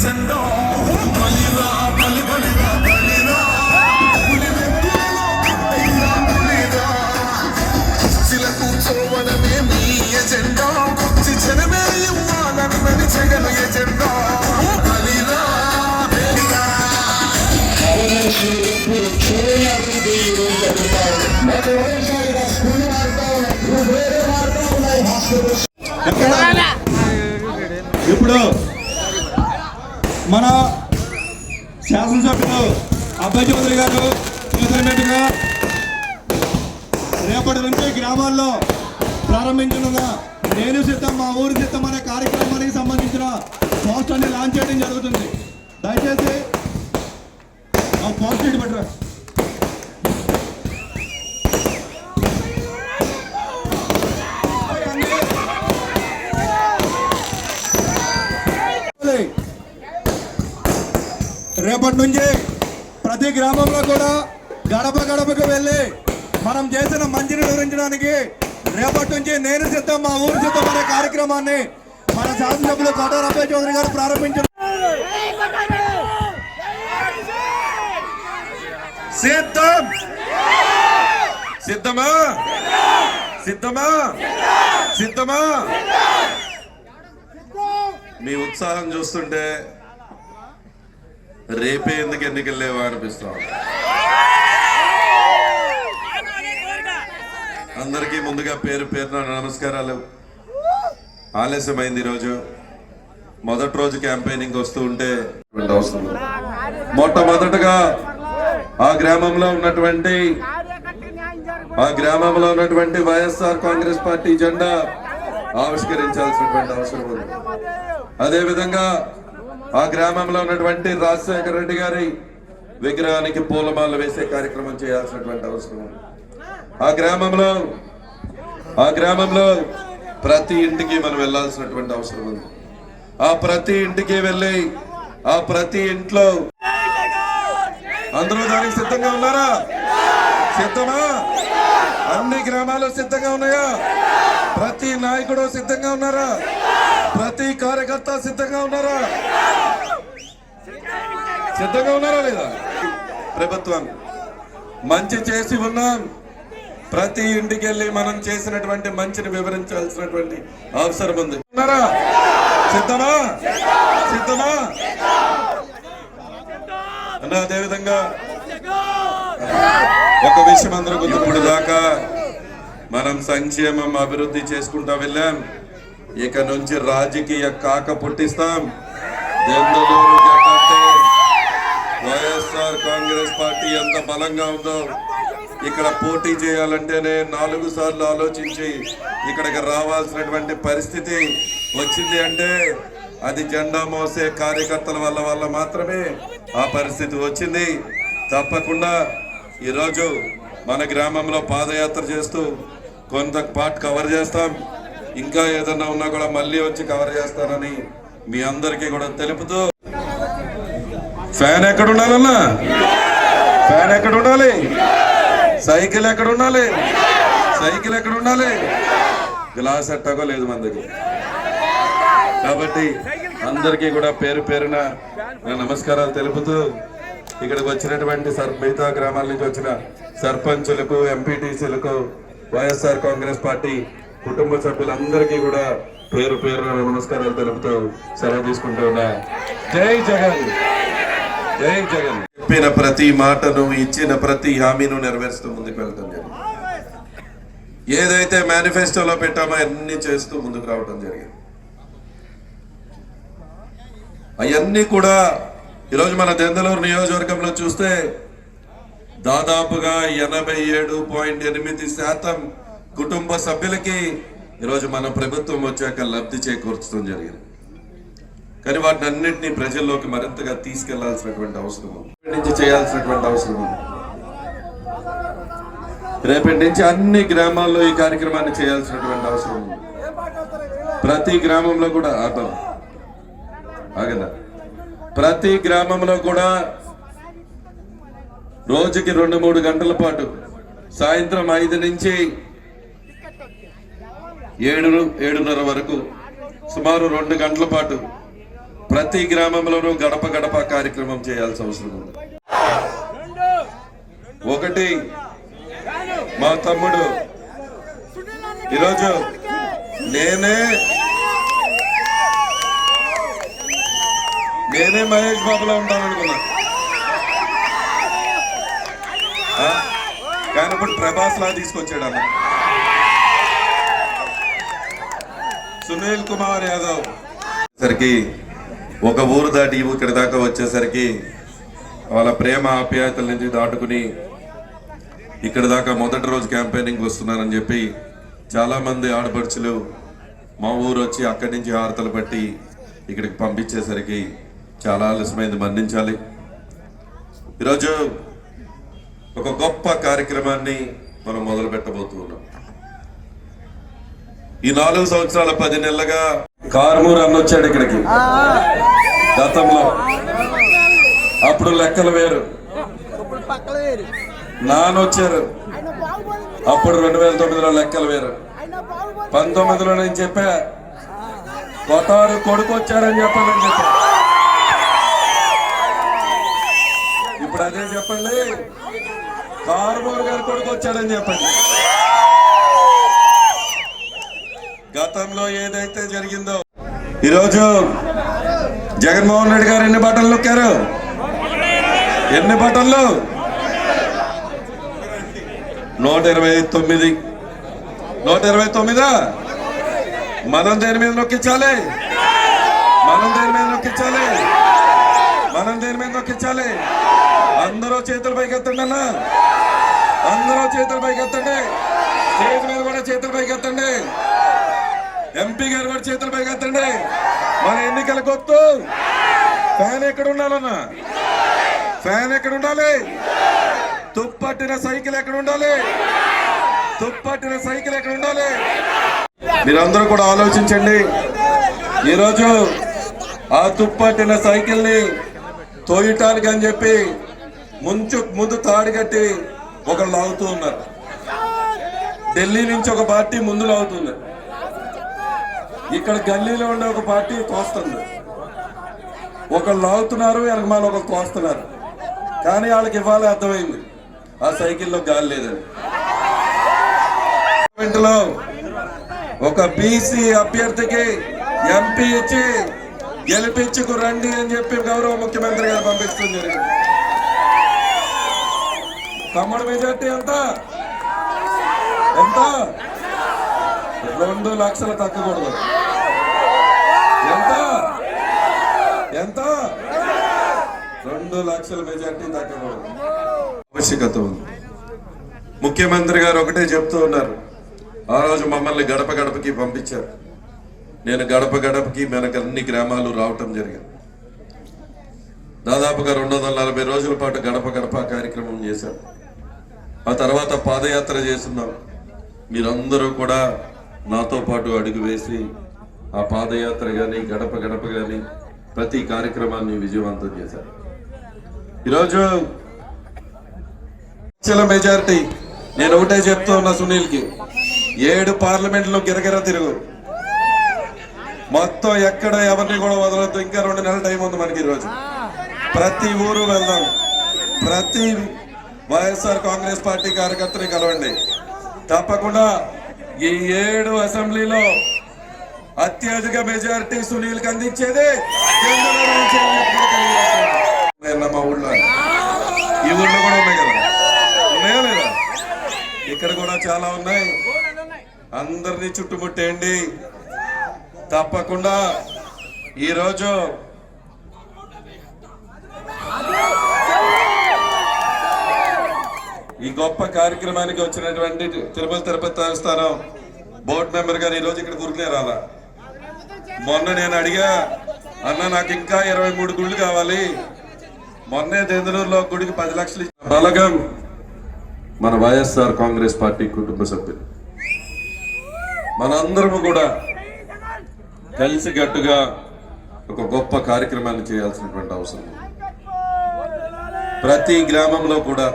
జెండా బలిరా బలి బలిరా బలిరా పులి వెంకులలో పుట్టైరా పులిరా కుర్చీల కూర్చోవడమే మీ ఎజెండా కుర్చీ జనమే ఇవ్వాలన్నది జగన్ ఎజెండా బలిరా బలిరా ఇప్పుడు మన శాసనసభ్యులు అబ్బాయి చౌదరి గారు చేసినట్టుగా రేపటి నుంచి గ్రామాల్లో ప్రారంభించనున్న నేను సిద్ధం మా ఊరు సిద్ధం అనే కార్యక్రమానికి సంబంధించిన పోస్టర్ని లాంచ్ చేయడం జరుగుతుంది. దయచేసి ఆ పోస్టర్ ఇటు పెట్టరా. రేపటి నుంచి ప్రతి గ్రామంలో కూడా గడప గడపకు వెళ్ళి మనం చేసిన మంచిని వివరించడానికి రేపటి నుంచి నేను సిద్ధం మా ఊరు సిద్ధం అనే కార్యక్రమాన్ని మన శాసనసభ్యులు కోటార అబ్బాయి చౌదరి గారు ప్రారంభించారు. సిద్ధం సిద్ధమా సిద్ధమా సిద్ధమా మీ ఉత్సాహం చూస్తుంటే రేపే ఎందుకు ఎన్నికలు లేవా అనిపిస్తాం. అందరికీ ముందుగా పేరు పేరున నమస్కారాలు. ఆలస్యమైంది ఈరోజు మొదటి రోజు క్యాంపెయినింగ్ వస్తూ ఉంటే అవసరం. మొట్టమొదటగా ఆ గ్రామంలో ఉన్నటువంటి వైఎస్ఆర్ కాంగ్రెస్ పార్టీ జెండా ఆవిష్కరించాల్సినటువంటి అవసరం ఉంది. అదేవిధంగా ఆ గ్రామంలో ఉన్నటువంటి రాజశేఖర రెడ్డి గారి విగ్రహానికి పూలమాల వేసే కార్యక్రమం చేయాల్సినటువంటి అవసరం ఉంది. ఆ గ్రామంలో ప్రతి ఇంటికి మనం వెళ్లాల్సినటువంటి అవసరం ఉంది. ఆ ప్రతి ఇంటికి వెళ్ళి ఆ ప్రతి ఇంట్లో అందరూ దానికి సిద్ధంగా ఉన్నారా? సిద్ధమా? అన్ని గ్రామాలు సిద్ధంగా ఉన్నాయా? ప్రతి నాయకుడు సిద్ధంగా ఉన్నారా? ప్రతి కార్యకర్త సిద్ధంగా ఉన్నారా? సిద్ధంగా ఉన్నారా లేదా? ప్రభుత్వం మంచి చేసి ఉన్నాం. ప్రతి ఇంటికి వెళ్ళి మనం చేసినటువంటి మంచిని వివరించాల్సినటువంటి అవసరం ఉంది. ఉన్నారా? సిద్ధమా? సిద్ధమా? అదేవిధంగా ఒక విషయం అందరూ ఇప్పుడు దాకా మనం సంక్షేమం అభివృద్ధి చేసుకుంటా వెళ్ళాం. ఇక నుంచి రాజకీయ కాక పుట్టిస్తాం. వైఎస్ఆర్ కాంగ్రెస్ పార్టీ ఎంత బలంగా ఉందో ఇక్కడ పోటీ చేయాలంటేనే 4 సార్లు ఆలోచించి ఇక్కడికి రావాల్సినటువంటి పరిస్థితి వచ్చింది. అంటే అది జెండా మోసే కార్యకర్తల వల్ల మాత్రమే ఆ పరిస్థితి వచ్చింది. తప్పకుండా ఈరోజు మన గ్రామంలో పాదయాత్ర చేస్తూ కొంత పార్ట్ కవర్ చేస్తాం. ఇంకా ఏదన్నా ఉన్నా కూడా మళ్ళీ వచ్చి కవర్ చేస్తానని మీ అందరికీ కూడా తెలుపుతూ, ఫ్యాన్ ఎక్కడ ఉండాలన్నా? ఫ్యాన్ ఎక్కడ ఉండాలి? సైకిల్ ఎక్కడ ఉండాలి? సైకిల్ ఎక్కడ ఉండాలి? గ్లాస్ ఎట్టగో లేదు మన దగ్గర. కాబట్టి అందరికీ కూడా పేరు పేరున నమస్కారాలు తెలుపుతూ, ఇక్కడికి వచ్చినటువంటి మిగతా గ్రామాల నుంచి వచ్చిన సర్పంచులకు, ఎంపీటీసీలకు, వైఎస్ఆర్ కాంగ్రెస్ పార్టీ కుటుంబ సభ్యులందరికీ కూడా పేరు పేరున నమస్కారాలు తెలుపుతూ సెలవు తీసుకుంటూ ఉన్నా. జై జగన్, జై జగన్. చెప్పిన ప్రతి మాటను, ఇచ్చిన ప్రతి హామీను నెరవేరుస్తూ ముందుకు వెళ్తాం జరిగింది. ఏదైతే మేనిఫెస్టోలో పెట్టామో అన్ని చేస్తూ ముందుకు రావడం జరిగింది. అవన్నీ కూడా ఈరోజు మన దెందలూరు నియోజకవర్గంలో చూస్తే దాదాపుగా 87.8% కుటుంబ సభ్యులకి ఈరోజు మన ప్రభుత్వం వచ్చాక లబ్ధి చేకూర్చడం జరిగింది. కానీ వాటిని అన్నింటినీ ప్రజల్లోకి మరింతగా తీసుకెళ్లాల్సినటువంటి అవసరం ఉంది. నుంచి చేయాల్సినటువంటి అవసరం ఉంది. రేపటి నుంచి అన్ని గ్రామాల్లో ఈ కార్యక్రమాన్ని చేయాల్సినటువంటి అవసరం ఉంది. ప్రతి గ్రామంలో కూడా ప్రతి గ్రామంలో కూడా రోజుకి 2-3 గంటల పాటు, సాయంత్రం 5 నుంచి 7-7:30 వరకు సుమారు 2 గంటల పాటు ప్రతి గ్రామంలోనూ గడప గడప కార్యక్రమం చేయాల్సిన అవసరం ఉంది. ఒకటి, మా తమ్ముడు ఈరోజు నేనే మహేష్ బాబులో ఉంటాననుకున్నా, కానీ ఇప్పుడు ప్రభాస్ లా తీసుకొచ్చాడు అన్న. సునీల్ కుమార్ యాదవ్ సరికి ఒక ఊరు దాటి ఇక్కడి దాకా వచ్చేసరికి వాళ్ళ ప్రేమ ఆప్యాయతల నుంచి దాటుకుని ఇక్కడి దాకా మొదటి రోజు క్యాంపెయినింగ్ వస్తున్నారని చెప్పి చాలా మంది ఆడపడుచులు మా ఊరు వచ్చి అక్కడి నుంచి హారతలు పట్టి ఇక్కడికి పంపించేసరికి చాలా ఆలస్యమైంది, మన్నించాలి. ఈరోజు ఒక గొప్ప కార్యక్రమాన్ని మనం మొదలు పెట్టబోతున్నాం. ఈ 4 సంవత్సరాల 10 నెలలుగా కారుమూరు అన్న వచ్చాడు ఇక్కడికి. గతంలో అప్పుడు లెక్కలు వేరు, నానొచ్చారు. అప్పుడు 2009లో లెక్కలు వేరు. 19లో నేను చెప్పా కొట్టారు కొడుకు వచ్చారని చెప్పాలని చెప్పా. ఇప్పుడు అదే చెప్పండి, కారుమూరు గారి కొడుకు వచ్చాడని చెప్పండి. గతంలో ఏదైతే జరిగిందో ఈరోజు జగన్మోహన్ రెడ్డి గారు ఎన్ని బటన్లు నొక్కారు? ఎన్ని బటన్లు? 129. 129. మనం దేని మీద నొక్కించాలి? మనం దేని మీద నొక్కించాలి? మనం దేని మీద నొక్కించాలి? అందరూ చేతుల పైకి ఎత్తండి అన్న, అందరూ చేతుల పైకి ఎత్తండి. స్టేజ్ మీద కూడా చేతుల పైకి ఎత్తండి. ఎంపీ గారు కూడా చేతుల పైకి ఎత్తండి. మన ఎన్నికల గుర్తు ఫ్యాన్ ఎక్కడ ఉండాలన్నా? ఫ్యాన్ ఎక్కడ ఉండాలి? తుప్పట్టిన సైకిల్ ఎక్కడ ఉండాలి? తుప్పట్టిన సైకిల్ ఎక్కడ ఉండాలి? మీరందరూ కూడా ఆలోచించండి. ఈరోజు ఆ తుప్పట్టిన సైకిల్ ని తోయటానికి అని చెప్పి ముందు తాడు కట్టి ఒకళ్ళు లాగుతూ ఉన్నారు. ఢిల్లీ నుంచి ఒక పార్టీ ముందు లాగుతుంది, ఇక్కడ గల్లీలో ఉండే ఒక పార్టీ తోస్తుంది. ఒకళ్ళు లాగుతున్నారు, వెనకమాల ఒకళ్ళు తోస్తున్నారు. కానీ వాళ్ళకి ఇవాళ అర్థమైంది ఆ సైకిల్లో గాలి లేదని. ఒక బీసీ అభ్యర్థికి ఎంపీ ఇచ్చి గెలిపించుకు రండి అని చెప్పి గౌరవ ముఖ్యమంత్రి గారు పంపించడం జరిగింది. తమ్ముడు మెజార్టీ ఎంత? 2 లక్షలు తగ్గకూడదు. ఎంత? 2 లక్షల మెజార్టీ తగ్గకూడదు. ఆవశ్యకత ఉంది. ముఖ్యమంత్రి గారు ఒకటే చెప్తూ ఉన్నారు. ఆ రోజు మమ్మల్ని గడప గడపకి పంపించారు. నేను గడప గడపకి మనకు అన్ని గ్రామాలు రావటం జరిగింది. దాదాపుగా 240 రోజుల పాటు గడప గడప కార్యక్రమం చేశాం. ఆ తర్వాత పాదయాత్ర చేస్తున్నాం. మీరందరూ కూడా నాతో పాటు అడుగు వేసి ఆ పాదయాత్ర కానీ గడప గడప కానీ ప్రతి కార్యక్రమాన్ని విజయవంతం చేశారు. ఈరోజు మెజారిటీ నేను ఒకటే చెప్తూ ఉన్నా సునీల్కి, 7 పార్లమెంట్లో గిరగిర తిరుగు, మొత్తం ఎక్కడ ఎవరిని కూడా వదలొద్దు. ఇంకా 2 నెలల టైం ఉంది మనకి. ఈరోజు ప్రతి ఊరు వెళ్దాం, ప్రతి వైఎస్ఆర్ కాంగ్రెస్ పార్టీ కార్యకర్తని కలవండి. తప్పకుండా ఈ 7 అసెంబ్లీలో అత్యధిక మెజారిటీ సునీల్కి అందించేది మా ఊళ్ళో. ఈ ఊళ్ళో కూడా ఉన్నాయి కదా, ఉన్నాయా లేదా? ఇక్కడ కూడా చాలా ఉన్నాయి. అందరినీ చుట్టుముట్టేయండి. తప్పకుండా ఈరోజు ఈ గొప్ప కార్యక్రమానికి వచ్చినటువంటి తిరుపతి దేవస్థానం బోర్డు మెంబర్ గారు ఈరోజు ఇక్కడ గురినే రాలా. మొన్న నేను అడిగా, అన్న నాకు ఇంకా 23 గుళ్ళు కావాలి. మొన్నే దెందులూరులో గుడికి 10 లక్షలు బలగం మన వైఎస్ఆర్ కాంగ్రెస్ పార్టీ కుటుంబ సభ్యులు మనందరము కూడా కలిసి గట్టుగా ఒక గొప్ప కార్యక్రమాన్ని చేయాల్సినటువంటి అవసరం ఉంది. ప్రతి గ్రామంలో కూడా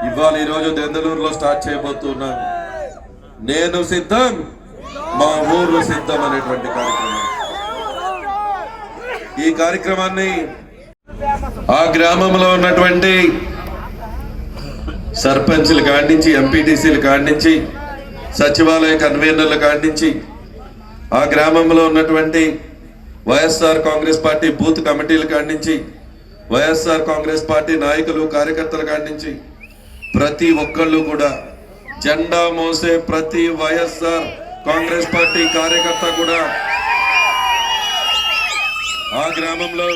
ఇవాళ ఈరోజు దెందులూరులో స్టార్ట్ చేయబోతున్నాం. నేను సిద్ధం, మా ఊర్లో సిద్ధం అనేటువంటి కార్యక్రమం. ఈ కార్యక్రమాన్ని ఆ గ్రామంలో ఉన్నటువంటి సర్పంచ్లు కాడించి, ఎంపీటీసీలు కాడించి, సచివాలయ కన్వీనర్లు కాడించి, ఆ గ్రామంలో ఉన్నటువంటి వైఎస్ఆర్ కాంగ్రెస్ పార్టీ బూత్ కమిటీలు కాడించి, వైఎస్ఆర్ కాంగ్రెస్ పార్టీ నాయకులు కార్యకర్తలు కాడించి ప్రతి ఒక్కళ్ళు కూడా జెండా మోసే ప్రతి వైఎస్ఆర్ కాంగ్రెస్ పార్టీ కార్యకర్త కూడా ఆ గ్రామంలో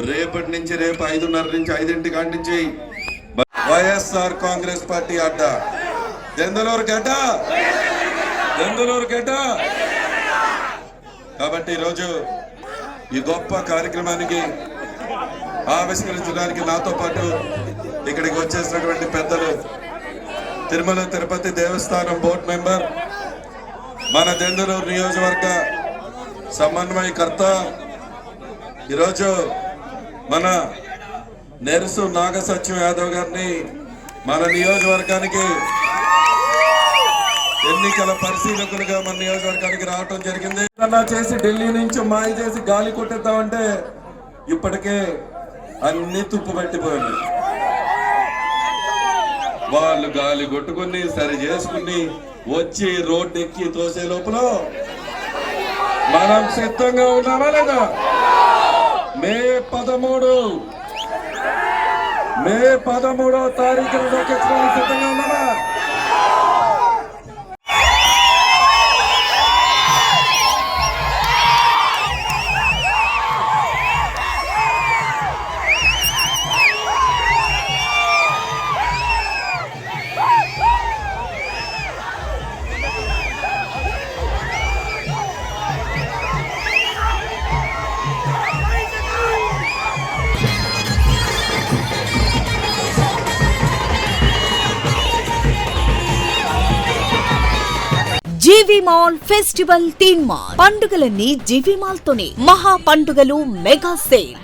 రేపటి నుంచి రేపు 5:30 నుంచి 5 కాడి నుంచి వైఎస్ఆర్ కాంగ్రెస్ పార్టీ అడ్డ దెందులూరు గడ్డ. కాబట్టి ఈరోజు ఈ గొప్ప కార్యక్రమానికి ఆవిష్కరించడానికి నాతో పాటు ఇక్కడికి వచ్చేసినటువంటి పెద్దలు, తిరుమల తిరుపతి దేవస్థానం బోర్డు మెంబర్, మన దెందులూరు నియోజకవర్గ సమన్వయకర్త, ఈరోజు మన నెర్సు నాగసత్యం యాదవ్ గారిని మన నియోజకవర్గానికి ఎన్నికల పరిశీలకులుగా మన నియోజకవర్గానికి రావటం జరిగింది. చేసి ఢిల్లీ నుంచి మాయ చేసి గాలి కొట్టేద్దామంటే ఇప్పటికే అన్ని తుప్పు పట్టిపోయింది. వాళ్ళు గాలి కొట్టుకుని సరి చేసుకుని వచ్చి రోడ్డు ఎక్కి తోసే లోపల మనం సిద్ధంగా ఉన్నామా లేదా? మే 13వ తారీఖున దొక్కించడానికి సిద్ధంగా ఉన్నామా? జీవి మాల్ ఫెస్టివల్ థీమ్ మాల్ పండుగలన్నీ జీవి మాల్ తోనే. మహా పండుగలు మెగా సేల్.